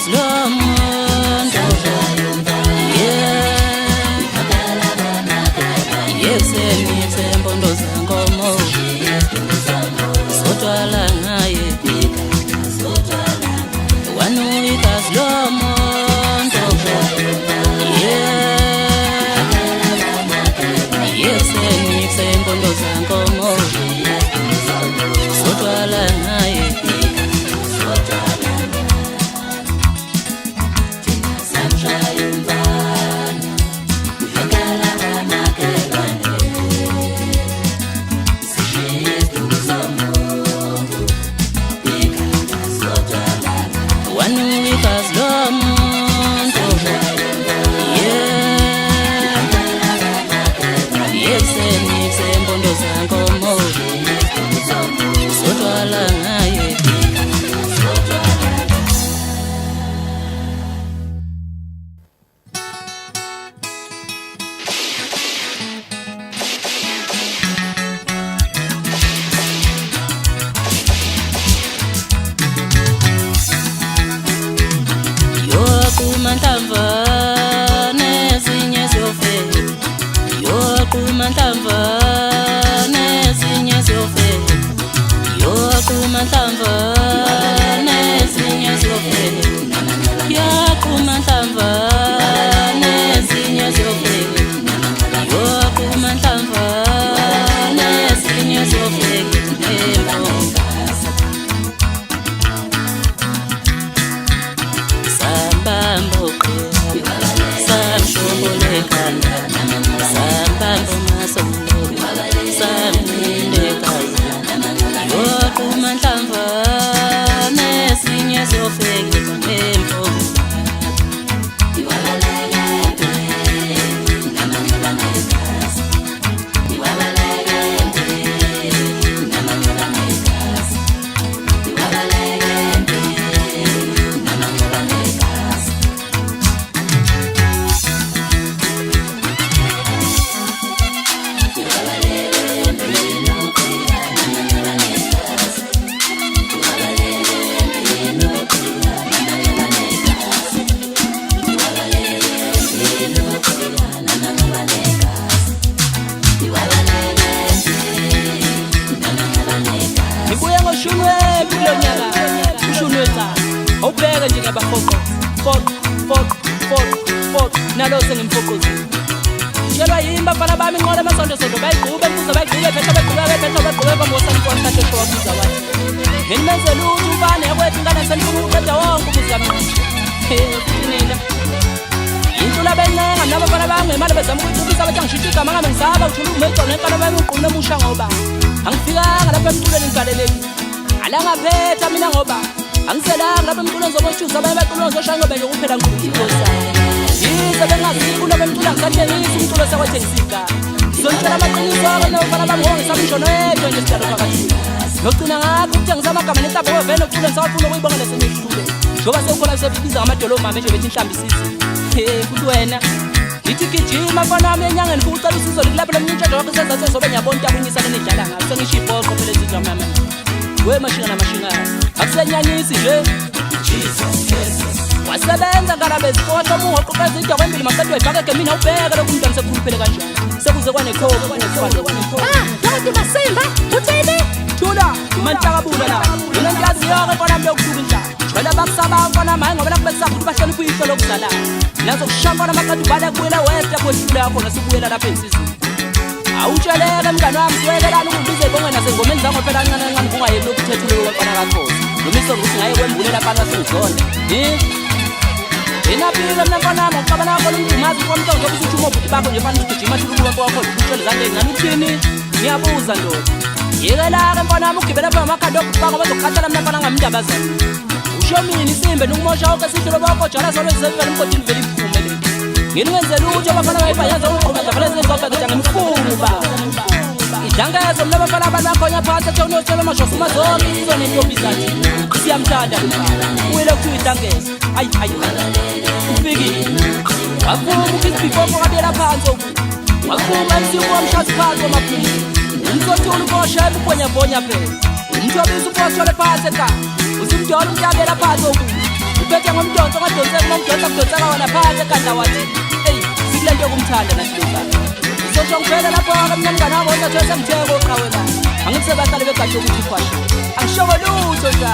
umhlekazi lo muntu yesenithe mpondo zenkomo sotwala ngaye wanuyikazi lo muntu yesenithe mpondo zenkomo sotwala ngaye wanuyikazi lo muntu yesenithe mpondo zenkomo sotwala ngaye yokumanhlamvane ezinye ziyofela yokumanhlamvane ezinye ziyofela yokumanhlamvane ezinye ziyofela yokumanhlamvane ezinye ziyofela yokumanhlamvane ezinye ziyofela sambambo samshobolekana sambambo masolo samindekazi yokumanhlamvane ezinye ziyofela empofu ngibuye ngoshunwe kulonyaka ushunwetha awubheke nje ngabafoqo fok nalo sengimfoqozi shelwa yini bafana bami ngqola amasonto bayigqube kuze bayigqube phela begqube bambosana kwathathe kwakuza wathi nginimenzela ukuthi ubane kwethu ngane senifuna uqeda wonke ukuzamnqisha nina intula bencenga nabafana bami ngemali bezama ukuyicubisa bathi angishitshe igama ngabe ngisaba uthula umegcona enkalo bami uqule emusha ngoba angifikanga lapha emculweni ngigaleleki alangaphetha mina ngoba angiselanga lapha emculweni zobotshuza baye baqulwa ngizoshaya ngoba nje kuphela ngikuyigosa yize bengazifuna bemcula ngisathengisa umculo sakwethengisa ngizonitshela amaqiniso-ke nabafana bami ngisabishono yedwa nje sidalo phakathi nogcina ngakho ukuthengisa amagama nenhlamba ngoba vele uculweni sawafuna ukuyibongela sengihlule njengoba sewukhona sebibiza ngamadolo mama nje bethi inhlambi isizi futhi wena ithi gijima mfana wami enyangeni futhi ucela usizo likulapha mnyintsha wakho senza sezobe ngiyabona uyabuyisa lenidlala ngayo sengisho ibhoqo phela ezizwa mama we mashinga namashingana akusenyanyisi nje Jesus wasebenza ngala bezikhohlo mungoqoqeza into kwembili masathu wayibhaka mina ubheke lokhu umntwana sekuphele kanjani sekuze kwanekhoko Dodi Masimba uthini thula manhlakabula la mina ngiyaziyo-ke mfana wami yokusuka indlala jwela bakusaba mfana maye ngoba nakho besaba ukuthi bahlele kuyihlo lokuzala nazo kusha mfana maqeda ubale kubuyela west lapho esifula yakho nasibuyela lapha ensizini awutsheleke mngani wami siwelelani ukungibize ibonge nasengomeni zango phela kancane kancane kungayeki lokhu uthethulelo kwamfana kakhosi noma isongokuthi ngaye kwembulela phana sengizona Inapilo mnafana mfana wakho umdumazi komntu ngoba usuthi umobuti bakho nje fana ugijima thuluka wakho uhlele zande ngani uthini ngiyabuza ndoda yekela ke mfana wami ugibela pha amakhanda okubaka bazokhathala mnafana ngamndabazana usho mina isimbe nokumosha wonke sihlelo bakho jala solo zivela emgodini vele iphume le nginwenzela ukuthi abafana bayibayaza ukuqhubeka vele sezobheka nje ngemfumo ba idlangezo mnabafana abanakhonya phansi ethonotshela amashofu mazonke izona intombi zathi siyamthanda uyile kuthi idlangezo ayi ufikile wakuba ukisibhifo kadela phansi wakuba msiwa mshazi phansi wamaphini umsothula ukosha ubonyabonya phela umthobisa ukosha phansi ka usimdola umyabela phansi ngiphethe ngomdonso ngadonseka ngomdonso kudonseka wona phansi ekandla wathi eyi sikulento yokumthanda nasilokana sosho ngiphele lapho-ke mina mngane wami osathwese ngitheke oqawe la angithi sebahlale begatshe ukuthi ukhwashe angishoko lutho ja